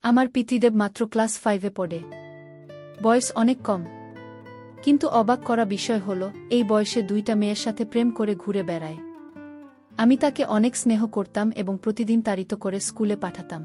আমার পিতৃদেব মাত্র ক্লাস 5-এ পড়ে। বয়স অনেক কম। কিন্তু অবাক করা বিষয় হল, এই বয়সে 2টা মেয়ের সাথে প্রেম করে ঘুরে বেড়ায়। আমি তাকে অনেক স্নেহ করতাম এবং প্রতিদিন তাড়িত করে স্কুলে পাঠাতাম।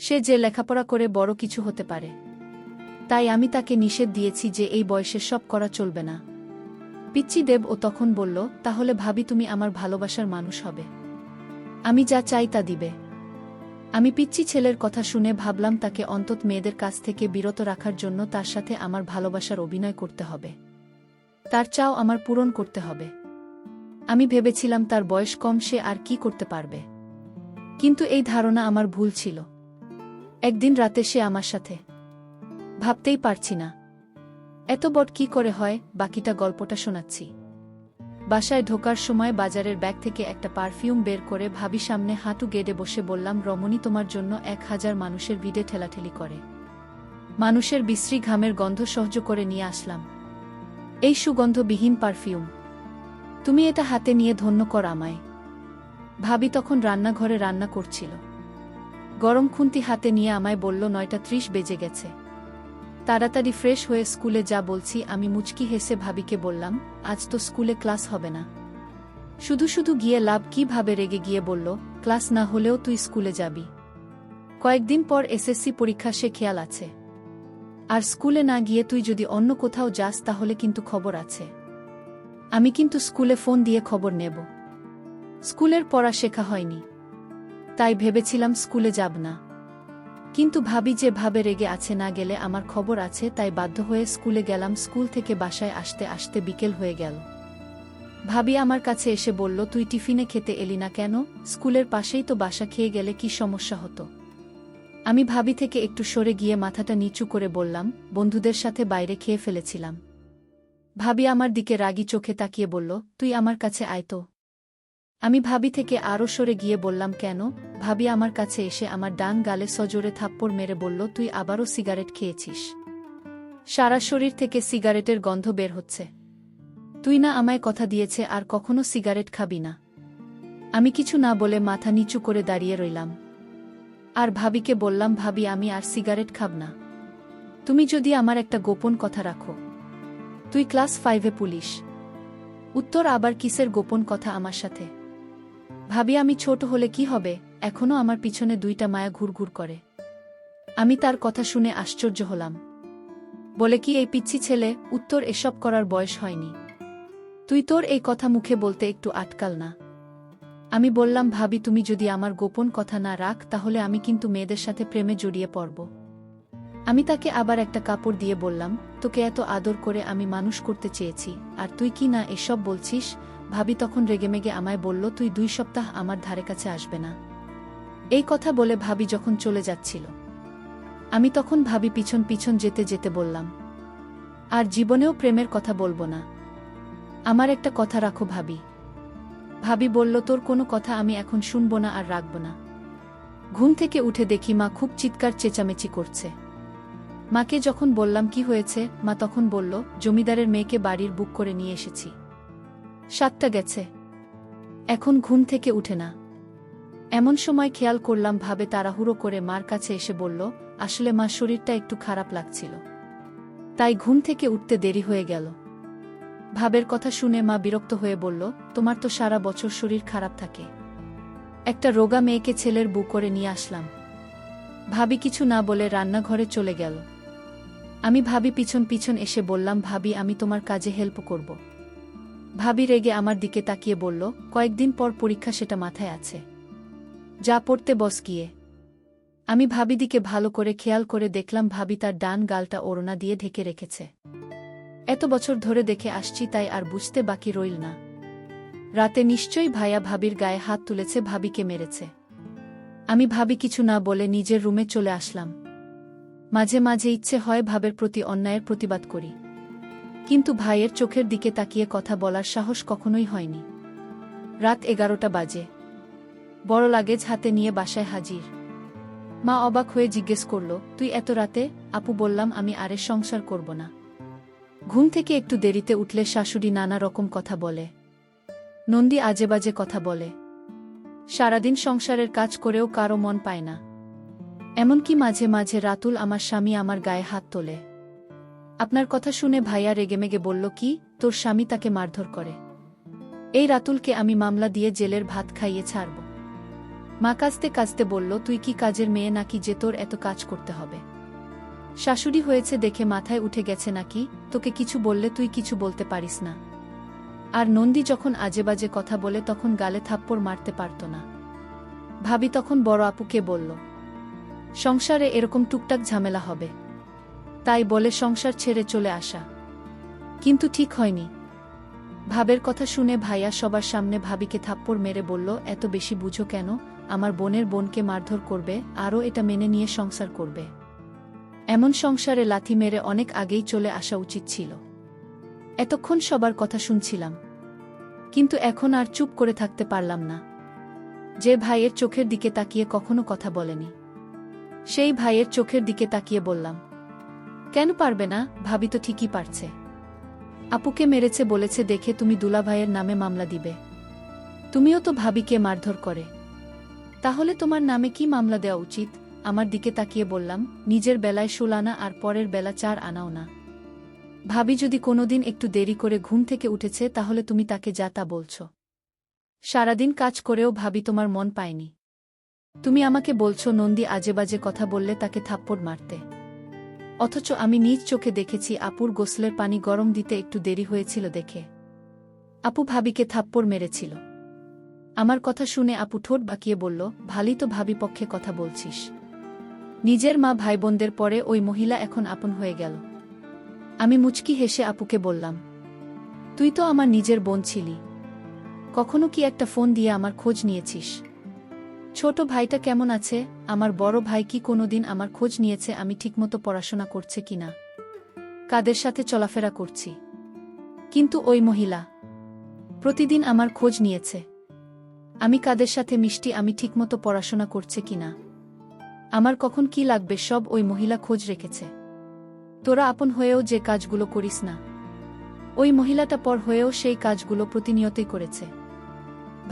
সে যে লেখাপড়া করে বড় কিছু হতে পারে। তাই আমি তাকে নিষেধ দিয়েছি যে এই বয়সে সব করা চলবে না। পিচ্চিদেব ও তখন বলল, তাহলে ভাবি তুমি আমার ভালোবাসার মানুষ হবে। আমি যা চাই তা দিবে। আমি পিচ্চি ছেলের কথা শুনে ভাবলাম তাকে অন্তত মেয়েদের কাছ থেকে বিরত রাখার জন্য তার সাথে আমার ভালোবাসার অভিনয় করতে হবে। তার চাও আমার পূরণ করতে হবে। আমি ভেবেছিলাম তার বয়স কম, সে আর কি করতে পারবে। কিন্তু এই ধারণা আমার ভুল ছিল। একদিন রাতে সে আমার সাথে। ভাবতেই পারছি না এত বড় কি করে হয়। বাকিটা গল্পটা শোনাচ্ছি। বাসায় ঢোকার সময় বাজারের ব্যাগ থেকে একটা পারফিউম বের করে ভাবি সামনে হাঁটু গেড়ে বসে বললাম, রমণী তোমার জন্য 1000 মানুষের ভিড়ে ঠেলাঠেলি করে মানুষের বিশ্রী ঘামের গন্ধ সহ্য করে নিয়ে আসলাম এই সুগন্ধবিহীন পারফিউম। তুমি এটা হাতে নিয়ে ধন্য কর আমায়। ভাবি তখন রান্নাঘরে রান্না করছিল। গরম খুন্তি হাতে নিয়ে আমায় বলল, 9:30 বেজে গেছে, তাড়াতাড়ি ফ্রেশ হয়ে স্কুলে যা। বলছি আমি মুচকি হেসে ভাবিকে বললাম, আজ তো স্কুলে ক্লাস হবে না। শুধু শুধু গিয়ে লাভ কি? ভাবে রেগে গিয়ে বলল, ক্লাস না হলেও তুই স্কুলে যাবি। কয়েকদিন পর এসএসসি পরীক্ষা, সে খেয়াল আছে। আর স্কুলে না গিয়ে তুই যদি অন্য কোথাও যাস তাহলে কিন্তু খবর আছে। আমি কিন্তু স্কুলে ফোন দিয়ে খবর নেব। স্কুলের পড়া শেখা হয়নি, তাই ভেবেছিলাম স্কুলে যাব না। কিন্তু ভাবি যে ভাবে রেগে আছে, না গেলে আমার খবর আছে, তাই বাধ্য হয়ে স্কুলে গেলাম। স্কুল থেকে বাসায় আসতে আসতে বিকেল হয়ে গেল। ভাবি আমার কাছে এসে বলল, তুই টিফিনে খেতে এলি না কেন? স্কুলের পাশেই তো বাসা, খেয়ে গেলে কি সমস্যা হতো? আমি ভাবি থেকে একটু সরে গিয়ে মাথাটা নিচু করে বললাম, বন্ধুদের সাথে বাইরে খেয়ে ফেলেছিলাম। ভাবি আমার দিকে রাগী চোখে তাকিয়ে বলল, তুই আমার কাছে আয় তো। আমি ভাবি থেকে আরও সরে গিয়ে বললাম, কেন? ভাবি আমার কাছে এসে আমার ডান গালে সজোরে থাপ্পড় মেরে বলল, তুই আবারও সিগারেট খেয়েছিস। সারা শরীর থেকে সিগারেটের গন্ধ বের হচ্ছে। তুই না আমায় কথা দিয়েছে আর কখনো সিগারেট খাবি না? আমি কিছু না বলে মাথা নিচু করে দাঁড়িয়ে রইলাম। আর ভাবিকে বললাম, ভাবি আমি আর সিগারেট খাব না। তুমি যদি আমার একটা গোপন কথা রাখো। তুই ক্লাস 5-এ পুলিশ। উত্তর, আবার কিসের গোপন কথা আমার সাথে? ভাবি, আমি ছোট হলে কি হবে, এখনো আমার পিছনে 2টা মায়া ঘুরঘুর করে। আমি তার কথা শুনে আশ্চর্য হলাম। বলে কি এই পিচ্ছি ছেলে? উত্তর, এসব করার বয়স হয়নি। তুই তোর এই কথা মুখে বলতে একটু আটকাল না। আমি বললাম, ভাবি তুমি যদি আমার গোপন কথা না রাখ তাহলে আমি কিন্তু মেয়েদের সাথে প্রেমে জড়িয়ে পড়ব। আমি তাকে আবার একটা কাপড় দিয়ে বললাম, তোকে এত আদর করে আমি মানুষ করতে চেয়েছি, আর তুই কি না এসব বলছিস? ভাবি তখন রেগেমেগে আমায় বলল, তুই 2 সপ্তাহ আমার ধারে কাছে আসবে না। এই কথা বলে ভাবি যখন চলে যাচ্ছিল, আমি তখন ভাবি পিছন পিছন যেতে যেতে বললাম, আর জীবনেও প্রেমের কথা বলবো না। আমার একটা কথা রাখো ভাবি। ভাবি বলল, তোর কোনো কথা আমি এখন শুনবো না আর রাখব না। ঘুম থেকে উঠে দেখি মা খুব চিৎকার চেঁচামেচি করছে। মাকে যখন বললাম কি হয়েছে, মা তখন বলল, জমিদারের মেয়েকে বাড়ির বুক করে নিয়ে এসেছি। 7টা গেছে, এখন ঘুম থেকে উঠে না। এমন সময় খেয়াল করলাম ভাবে তাড়াহুড়ো করে মার কাছে এসে বলল, আসলে মা শরীরটা একটু খারাপ লাগছিল, তাই ঘুম থেকে উঠতে দেরি হয়ে গেল। ভাবের কথা শুনে মা বিরক্ত হয়ে বলল, তোমার তো সারা বছর শরীর খারাপ থাকে, একটা রোগা মেয়েকে ছেলের বুক করে নিয়ে আসলাম। ভাবি কিছু না বলে রান্নাঘরে চলে গেল। আমি ভাবি পিছন পিছন এসে বললাম, ভাবি আমি তোমার কাজে হেল্প করব। ভাবি রেগে আমার দিকে তাকিয়ে বলল, কয়েকদিন পর পরীক্ষা, সেটা মাথায় আছে? যা পড়তে বস গিয়ে। আমি ভাবি দিকে ভালো করে খেয়াল করে দেখলাম ভাবি তার ডান গালটা ওড়না দিয়ে ঢেকে রেখেছে। এত বছর ধরে দেখে আসছি, তাই আর বুঝতে বাকি রইল না। রাতে নিশ্চয়ই ভাইয়া ভাবির গায়ে হাত তুলেছে, ভাবিকে মেরেছে। আমি ভাবি কিছু না বলে নিজের রুমে চলে আসলাম। মাঝে মাঝে ইচ্ছে হয় ভাবের প্রতি অন্যায়ের প্রতিবাদ করি, কিন্তু ভাইয়ের চোখের দিকে তাকিয়ে কথা বলার সাহস কখনোই হয়নি। রাত 11টা বাজে। বড় লাগেজ হাতে নিয়ে বাসায় হাজির। মা অবাক হয়ে জিজ্ঞেস করল, তুই এত রাতে? আপু বললাম, আমি আরে সংসার করব না। ঘুম থেকে একটু দেরিতে উঠলে শাশুড়ি নানা রকম কথা বলে, নন্দী আজেবাজে কথা বলে, সারাদিন সংসারের কাজ করেও কারো মন পায় না। এমনকি মাঝে মাঝে রাতুল আমার স্বামী আমার গায়ে হাত তোলে। আপনার কথা শুনে ভাইয়া রেগেমেগে বলল, কি, তোর স্বামী তাকে মারধর করে? এই রাতুলকে আমি মামলা দিয়ে জেলের ভাত খাইয়ে ছাড়ব। মা কাঁদতে কাঁদতে বলল, তুই কি কাজের মেয়ে নাকি যে তোর এত কাজ করতে হবে? শাশুড়ি হয়েছে দেখে মাথায় উঠে গেছে নাকি? তোকে কিছু বললে তুই কিছু বলতে পারিস না? আর নন্দী যখন আজেবাজে কথা বলে তখন গালে থাপ্পড় মারতে পারত না। ভাবি তখন বড় আপুকে বলল, সংসারে এরকম টুকটাক ঝামেলা হবে, তাই বলে সংসার ছেড়ে চলে আসা। কিন্তু ঠিক হয়নি। ভাবের কথা শুনে ভাইয়া সবার সামনে ভাবিকে থাপ্পড় মেরে বলল, এত বেশি বুঝো কেন? আমার বোনের বোনকে মারধর করবে, আরও এটা মেনে নিয়ে সংসার করবে? এমন সংসারে লাথি মেরে অনেক আগেই চলে আসা উচিত ছিল। এতক্ষণ সবার কথা শুনছিলাম, কিন্তু এখন আর চুপ করে থাকতে পারলাম না। যে ভাইয়ের চোখের দিকে তাকিয়ে কখনো কথা বলেনি, সেই ভাইয়ের চোখের দিকে তাকিয়ে বললাম, কেন পারবে না? ভাবি তো ঠিকই পারছে। আপুকে মেরেছে বলেছে দেখে তুমি দুলাভাইয়ের নামে মামলা দিবে? তুমিও তো ভাবিকে মারধর করে, তাহলে তোমার নামে কি মামলা দেওয়া উচিত? আমার দিকে তাকিয়ে বললাম, নিজের বেলায় 16 আনা আর পরের বেলা 4 আনাও না। ভাবি যদি কোনোদিন একটু দেরি করে ঘুম থেকে উঠেছে তাহলে তুমি তাকে যা তা বলছ। সারাদিন কাজ করেও ভাবি তোমার মন পায়নি। তুমি আমাকে বলছো নন্দী আজেবাজে কথা বললে তাকে থাপ্পড় মারতে, অথচ আমি নিজ চোখে দেখেছি আপুর গোসলের পানি গরম দিতে একটু দেরি হয়েছিল দেখে আপু ভাবিকে থাপ্পড় মেরেছিল। আমার কথা শুনে আপু ঠোঁট বাঁকিয়ে বলল, ভালোই তো ভাবি পক্ষে কথা বলছিস। নিজের মা ভাই বোনদের পরে ওই মহিলা এখন আপন হয়ে গেল। আমি মুচকি হেসে আপুকে বললাম, তুই তো আমার নিজের বোন ছিলি, কখনো কি একটা ফোন দিয়ে আমার খোঁজ নিয়েছিস? ছোট ভাইটা কেমন আছে? আমার বড় ভাই কি কোনোদিন আমার খোঁজ নিয়েছে আমি ঠিকমতো পড়াশোনা করছে কিনা, কাদের সাথে চলাফেরা করছি? কিন্তু ওই মহিলা প্রতিদিন আমার খোঁজ নিয়েছে, আমি কাদের সাথে মিষ্টি, আমি ঠিকমতো পড়াশোনা করছে কিনা, আমার কখন কি লাগবে সব ওই মহিলা খোঁজ রেখেছে। তোরা আপন হয়েও যে কাজগুলো করিস না, ওই মহিলাটা পর হয়েও সেই কাজগুলো প্রতিনিয়তই করেছে।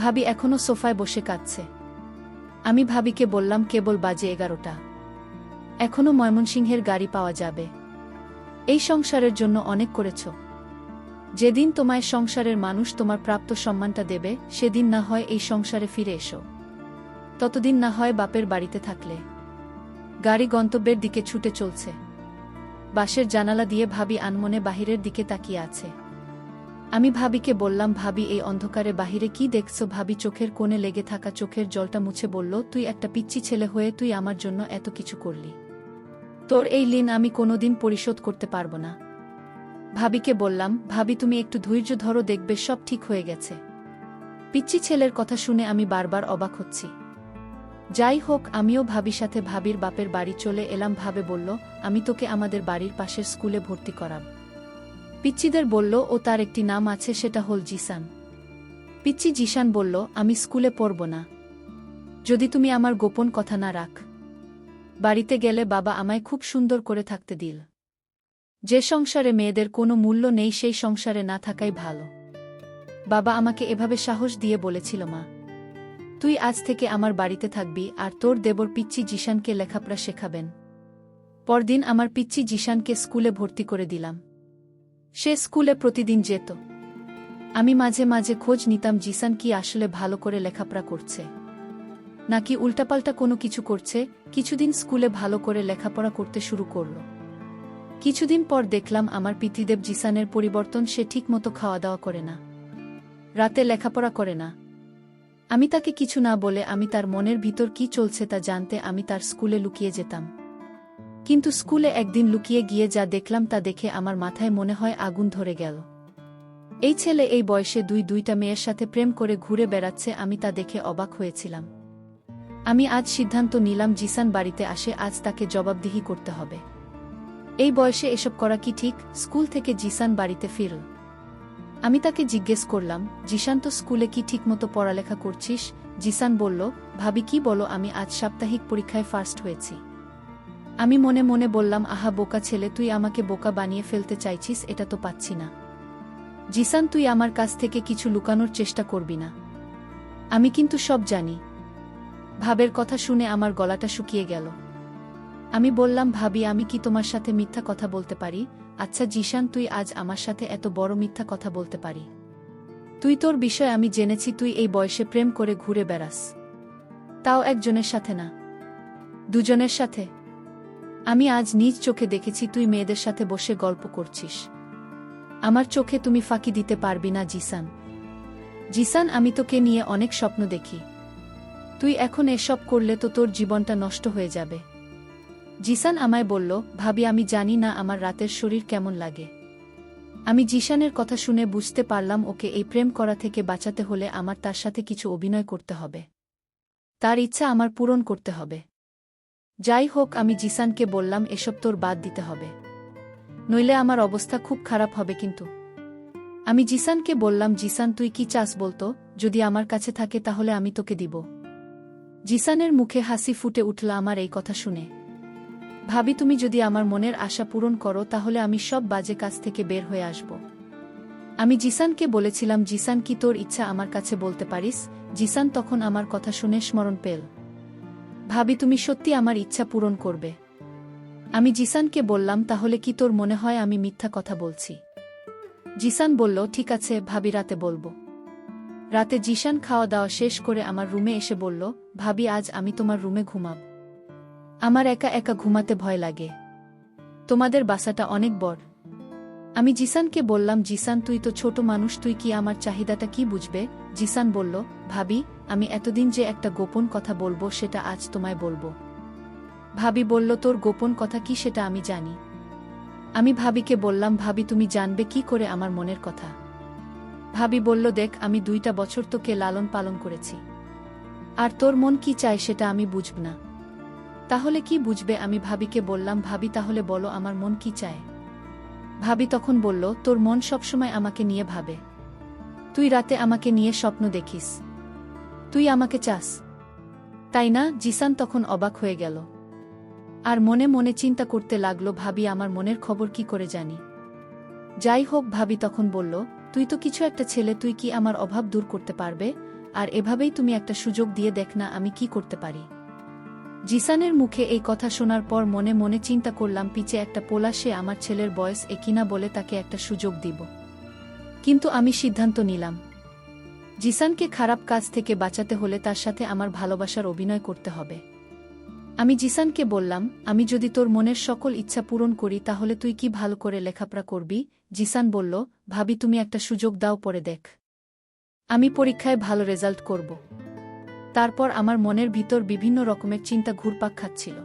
ভাবি এখনো সোফায় বসে কাঁদছে। আমি ভাবিকে বললাম, কেবল বাজে 11টা, এখনো ময়মনসিংহের গাড়ি পাওয়া যাবে। এই সংসারের জন্য অনেক করেছ, যেদিন তোমায় সংসারের মানুষ তোমার প্রাপ্ত সম্মানটা দেবে সেদিন না হয় এই সংসারে ফিরে এসো, ততদিন না হয় বাপের বাড়িতে থাকলে। গাড়ি গন্তব্যের দিকে ছুটে চলছে। বাসের জানালা দিয়ে ভাবি আনমনে বাহিরের দিকে তাকিয়ে আছে। আমি ভাবিকে বললাম, ভাবি এই অন্ধকারে বাহিরে কি দেখছো? ভাবি চোখের কোণে লেগে থাকা চোখের জলটা মুছে বলল, তুই একটা পিচ্চি ছেলে হয়ে তুই আমার জন্য এত কিছু করলি, তোর এই ঋণ আমি কোনোদিন পরিশোধ করতে পারবো না। ভাবিকে বললাম, ভাবি তুমি একটু ধৈর্য ধরো, দেখবে সব ঠিক হয়ে গেছে। পিচ্চি ছেলের কথা শুনে আমি বারবার অবাক হচ্ছি। যাই হোক, আমিও ভাবির সাথে ভাবির বাপের বাড়ি চলে এলাম। ভাবে বলল, আমি তোকে আমাদের বাড়ির পাশের স্কুলে ভর্তি করাব। পিচ্চিদের বলল, ও তার একটি নাম আছে, সেটা হল জিসান। পিচ্চি জিসান বলল, আমি স্কুলে পড়ব না, যদি তুমি আমার গোপন কথা না রাখ। বাড়িতে গেলে বাবা আমায় খুব সুন্দর করে থাকতে দিল। যে সংসারে মেয়েদের কোনো মূল্য নেই সেই সংসারে না থাকাই ভালো। বাবা আমাকে এভাবে সাহস দিয়ে বলেছিল, মা তুই আজ থেকে আমার বাড়িতে থাকবি আর তোর দেবর পিচ্চি জিসানকে লেখাপড়া শেখাবেন। পরদিন আমার পিচ্চি জিসানকে স্কুলে ভর্তি করে দিলাম। সে স্কুলে প্রতিদিন যেত। আমি মাঝে মাঝে খোঁজ নিতাম জিসান কি আসলে ভালো করে লেখাপড়া করছে নাকি উল্টাপাল্টা কোনো কিছু করছে। কিছুদিন স্কুলে ভালো করে লেখাপড়া করতে শুরু করল। কিছুদিন পর দেখলাম আমার পিতৃদেব জিসানের পরিবর্তন, সে ঠিকমতো খাওয়া দাওয়া করে না, রাতে লেখাপড়া করে না। আমি তাকে কিছু না বলে আমি তার মনের ভিতর কি চলছে তা জানতে আমি তার স্কুলে লুকিয়ে যেতাম। কিন্তু স্কুলে একদিন লুকিয়ে গিয়ে যা দেখলাম তা দেখে আমার মাথায় মনে হয় আগুন ধরে গেল। এই ছেলে এই বয়সে দুইটা মেয়ের সাথে প্রেম করে ঘুরে বেড়াচ্ছে, আমি তা দেখে অবাক হয়েছিলাম। আমি আজ সিদ্ধান্ত নিলাম, জিসান বাড়িতে আসে আজ তাকে জবাবদিহি করতে হবে। এই বয়সে এসব করা কি ঠিক? স্কুল থেকে জিসান বাড়িতে ফিরল। আমি তাকে জিজ্ঞেস করলাম, জিসান তো স্কুলে কি ঠিকমতো পড়ালেখা করছিস? জিসান বলল, ভাবি কি বলো, আমি আজ সাপ্তাহিক পরীক্ষায় ফার্স্ট হয়েছি। আমি মনে মনে বললাম, আহা বোকা ছেলে, তুই আমাকে বোকা বানিয়ে ফেলতে চাইছিস, এটা তো পাচ্ছি না। জিসান, তুই আমার কাছ থেকে কিছু লুকানোর চেষ্টা করবি না, আমি কিন্তু সব জানি। ভাবের কথা শুনে আমার গলাটা শুকিয়ে গেল। আমি বললাম, ভাবি আমি কি তোমার সাথে মিথ্যা কথা বলতে পারি? আচ্ছা জিশান, তুই আজ আমার সাথে এত বড় মিথ্যা কথা বলতে পারি? তুই তোর বিষয় আমি জেনেছি, তুই এই বয়সে প্রেম করে ঘুরে বেড়াস, তাও একজনের সাথে না, দুজনের সাথে। আমি আজ নিজ চোখে দেখেছি তুই মেয়েদের সাথে বসে গল্প করছিস। আমার চোখে তুমি ফাঁকি দিতে পারবি না জিসান। জিসান, আমি তোকে নিয়ে অনেক স্বপ্ন দেখি। তুই এখন এসব করলে তো তোর জীবনটা নষ্ট হয়ে যাবে। জিসান আমায় বলল, ভাবি আমি জানি না আমার রাতের শরীর কেমন লাগে। আমি জিসানের কথা শুনে বুঝতে পারলাম ওকে এই প্রেম করা থেকে বাঁচাতে হলে আমার তার সাথে কিছু অভিনয় করতে হবে, তার ইচ্ছা আমার পূরণ করতে হবে। যাই হোক, আমি জিসানকে বললাম এসব তোর বাদ দিতে হবে, নইলে আমার অবস্থা খুব খারাপ হবে। কিন্তু আমি জিসানকে বললাম, জিসান তুই কি চাস বলতো? যদি আমার কাছে থাকে তাহলে আমি তোকে দিব। জিসানের মুখে হাসি ফুটে উঠল আমার এই কথা শুনে। ভাবি তুমি যদি আমার মনের আশা পূরণ করো তাহলে আমি সব বাজে কাজ থেকে বের হয়ে আসব। আমি জিসানকে বলেছিলাম, জিসান কি তোর ইচ্ছা আমার কাছে বলতে পারিস? জিসান তখন আমার কথা শুনে স্মরণ পেল। ভাবি তুমি সত্যি আমার ইচ্ছা পূরণ করবে? আমি জিসানকে বললাম, তাহলে কি তোর মনে হয় আমি মিথ্যা কথা বলছি? জিসান বলল, ঠিক আছে ভাবি, রাতে বলবো। রাতে জিসান খাওয়া দাওয়া শেষ করে আমার রুমে এসে বলল, ভাবি আজ আমি তোমার রুমে ঘুমাব। আমার একা একা ঘুমাতে ভয় লাগে। তোমাদের বাসাটা অনেক বড়। আমি জিসানকে বললাম, জিসান তুই তো ছোট মানুষ, তুই কি আমার চাহিদাটা কি বুঝবে? জিসান বলল, ভাবি আমি এতদিন যে একটা গোপন কথা বলবো সেটা আজ তোমায় বলবো। ভাবি বলল, তোর গোপন কথা কি সেটা আমি জানি। আমি ভাবিকে বললাম, ভাবি তুমি জানবে কি করে আমার মনের কথা? ভাবি বলল, দেখ আমি 2টা বছর তোকে লালন পালন করেছি, আর তোর মন কি চায় সেটা আমি বুঝব না। তাহলে কি বুঝবে? আমি ভাবিকে বললাম, ভাবি তাহলে বলো আমার মন কি চায়? ভাবি তখন বলল, তোর মন সবসময় আমাকে নিয়ে ভাবে। তুই রাতে আমাকে নিয়ে স্বপ্ন দেখিস। তুই আমাকে চাস, তাই না? জিসান তখন অবাক হয়ে গেল আর মনে মনে চিন্তা করতে লাগলো, ভাবি আমার মনের খবর কি করে জানি? যাই হোক, ভাবি তখন বলল, তুই তো কিছু একটা ছেলে, তুই কি আমার অভাব দূর করতে পারবে? আর এভাবেই তুমি একটা সুযোগ দিয়ে দেখ না আমি কি করতে পারি। জিসানের মুখে এই কথা শোনার পর মনে মনে চিন্তা করলাম, পিছে একটা পোলা, সে আমার ছেলের বয়স কিনা বলে তাকে একটা সুযোগ দিব। কিন্তু আমি সিদ্ধান্ত নিলাম, জিসানকে খারাপ কাজ থেকে বাঁচাতে হলে তার সাথে আমার ভালোবাসার অভিনয় করতে হবে। আমি জিসানকে বললাম, আমি যদি তোর মনের সকল ইচ্ছা পূরণ করি তাহলে তুই কি ভালো করে লেখাপড়া করবি? জিসান বলল, ভাবি তুমি একটা সুযোগ দাও, পরে দেখ। আমি পরীক্ষায় ভালো রেজাল্ট করব। তারপর আমার মনের ভিতর বিভিন্ন রকমের চিন্তা ঘুরপাক খাচ্ছিল।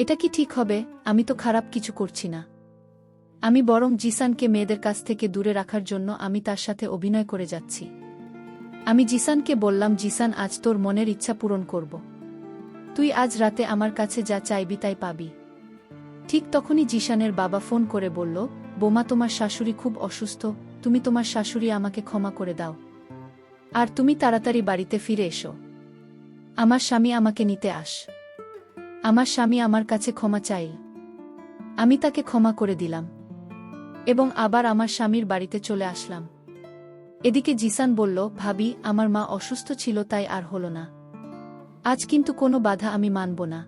এটা কি ঠিক হবে? আমি তো খারাপ কিছু করছি না। আমি বরং জিসানকে মেয়েদের কাছ থেকে দূরে রাখার জন্য আমি তার সাথে অভিনয় করে যাচ্ছি। আমি জিসানকে বললাম, জিসান আজ তোর মনের ইচ্ছা পূরণ করব। তুই আজ রাতে আমার কাছে যা চাইবি তাই পাবি। ঠিক তখনই জিসানের বাবা ফোন করে বলল, বোমা তোমার শাশুড়ি খুব অসুস্থ, তুমি তোমার শাশুড়ি আমাকে ক্ষমা করে দাও, আর তুমি তাড়াতাড়ি বাড়িতে ফিরে এসো। আমার স্বামী আমাকে নিতে আস। আমার স্বামী আমার কাছে ক্ষমা চাই। আমি তাকে ক্ষমা করে দিলাম এবং আবার আমার স্বামীর বাড়িতে চলে আসলাম। এদিকে জিসান বলল, ভাবি আমার মা অসুস্থ ছিল তাই আর হলো না। আজ কিন্তু কোনো বাধা আমি মানব না।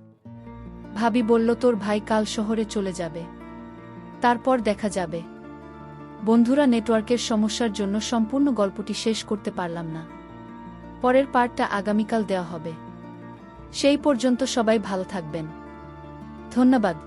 ভাবি বলল, তোর ভাই কাল শহরে চলে যাবে, তারপর দেখা যাবে। বন্ধুরা, নেটওয়ার্কের সমস্যার জন্য সম্পূর্ণ গল্পটি শেষ করতে পারলাম না। পরের পার্টটা আগামীকাল দেওয়া হবে। সেই পর্যন্ত সবাই ভালো থাকবেন। ধন্যবাদ।